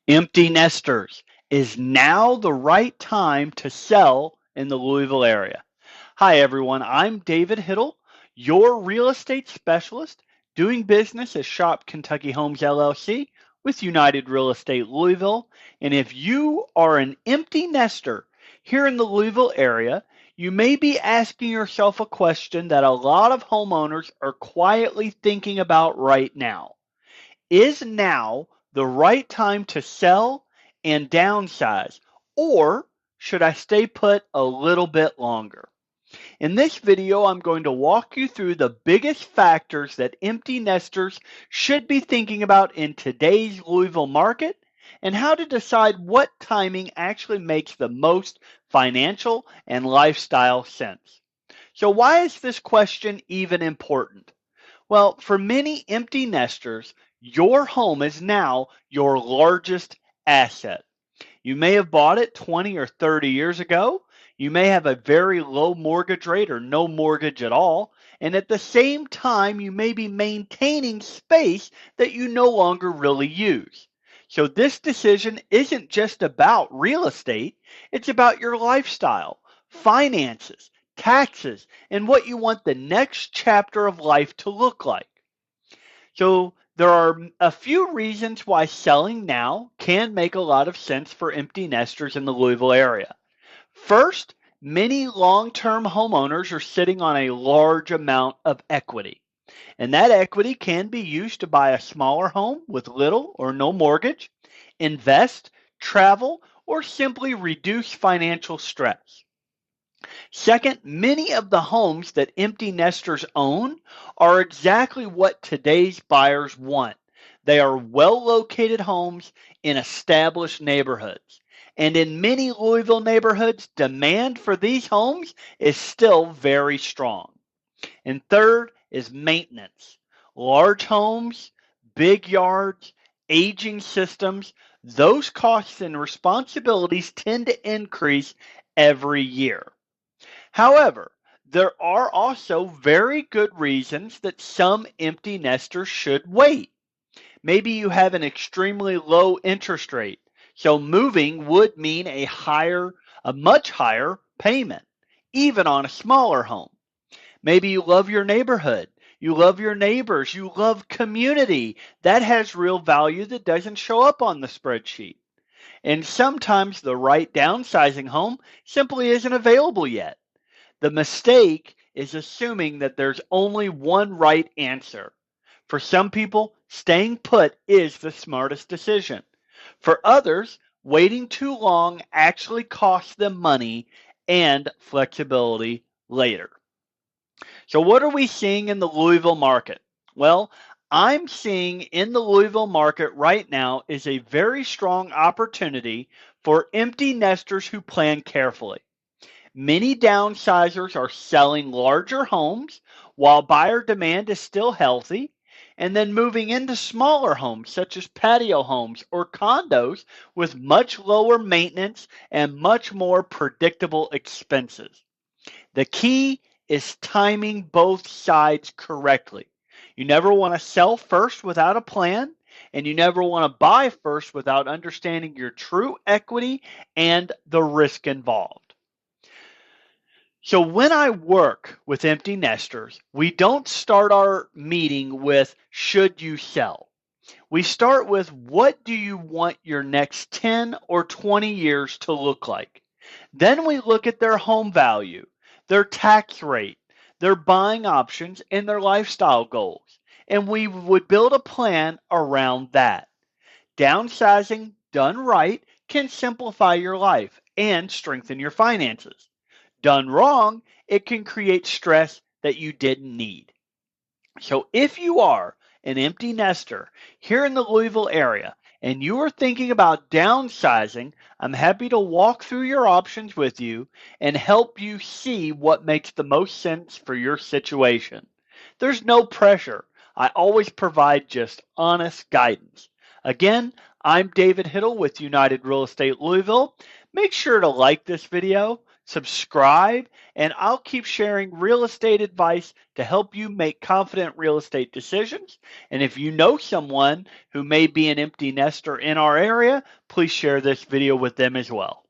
Empty nesters, is now the right time to sell in the Louisville area? Hi, everyone. I'm David Hittle, your real estate specialist doing business at Shop Kentucky Homes LLC with United Real Estate Louisville. And if you are an empty nester here in the Louisville area, you may be asking yourself a question that a lot of homeowners are quietly thinking about right now. Is now the right time to sell and downsize, or should I stay put a little bit longer? In this video, I'm going to walk you through the biggest factors that empty nesters should be thinking about in today's Louisville market and how to decide what timing actually makes the most financial and lifestyle sense. So why is this question even important? Well, for many empty nesters, your home is now your largest asset. You may have bought it 20 or 30 years ago. You may have a very low mortgage rate or no mortgage at all. And at the same time, you may be maintaining space that you no longer really use. So this decision isn't just about real estate, it's about your lifestyle, finances, taxes, and what you want the next chapter of life to look like. So there are a few reasons why selling now can make a lot of sense for empty nesters in the Louisville area. First, many long-term homeowners are sitting on a large amount of equity, and that equity can be used to buy a smaller home with little or no mortgage, invest, travel, or simply reduce financial stress. Second, many of the homes that empty nesters own are exactly what today's buyers want. They are well-located homes in established neighborhoods. And in many Louisville neighborhoods, demand for these homes is still very strong. And third is maintenance. Large homes, big yards, aging systems, those costs and responsibilities tend to increase every year. However, there are also very good reasons that some empty nesters should wait. Maybe you have an extremely low interest rate, so moving would mean a much higher payment, even on a smaller home. Maybe you love your neighborhood, you love your neighbors, you love community. That has real value that doesn't show up on the spreadsheet. And sometimes the right downsizing home simply isn't available yet. The mistake is assuming that there's only one right answer. For some people, staying put is the smartest decision. For others, waiting too long actually costs them money and flexibility later. So what are we seeing in the Louisville market? Well, I'm seeing in the Louisville market right now is a very strong opportunity for empty nesters who plan carefully. Many downsizers are selling larger homes while buyer demand is still healthy, and then moving into smaller homes such as patio homes or condos with much lower maintenance and much more predictable expenses. The key is timing both sides correctly. You never want to sell first without a plan, and you never want to buy first without understanding your true equity and the risk involved. So when I work with empty nesters, we don't start our meeting with should you sell. We start with what do you want your next 10 or 20 years to look like? Then we look at their home value, their tax rate, their buying options, and their lifestyle goals. And we would build a plan around that. Downsizing done right can simplify your life and strengthen your finances. Done wrong, it can create stress that you didn't need. So if you are an empty nester here in the Louisville area and you are thinking about downsizing, I'm happy to walk through your options with you and help you see what makes the most sense for your situation. There's no pressure. I always provide just honest guidance. Again, I'm David Hittle with United Real Estate Louisville. Make sure to like this video, subscribe, and I'll keep sharing real estate advice to help you make confident real estate decisions. And if you know someone who may be an empty nester in our area, please share this video with them as well.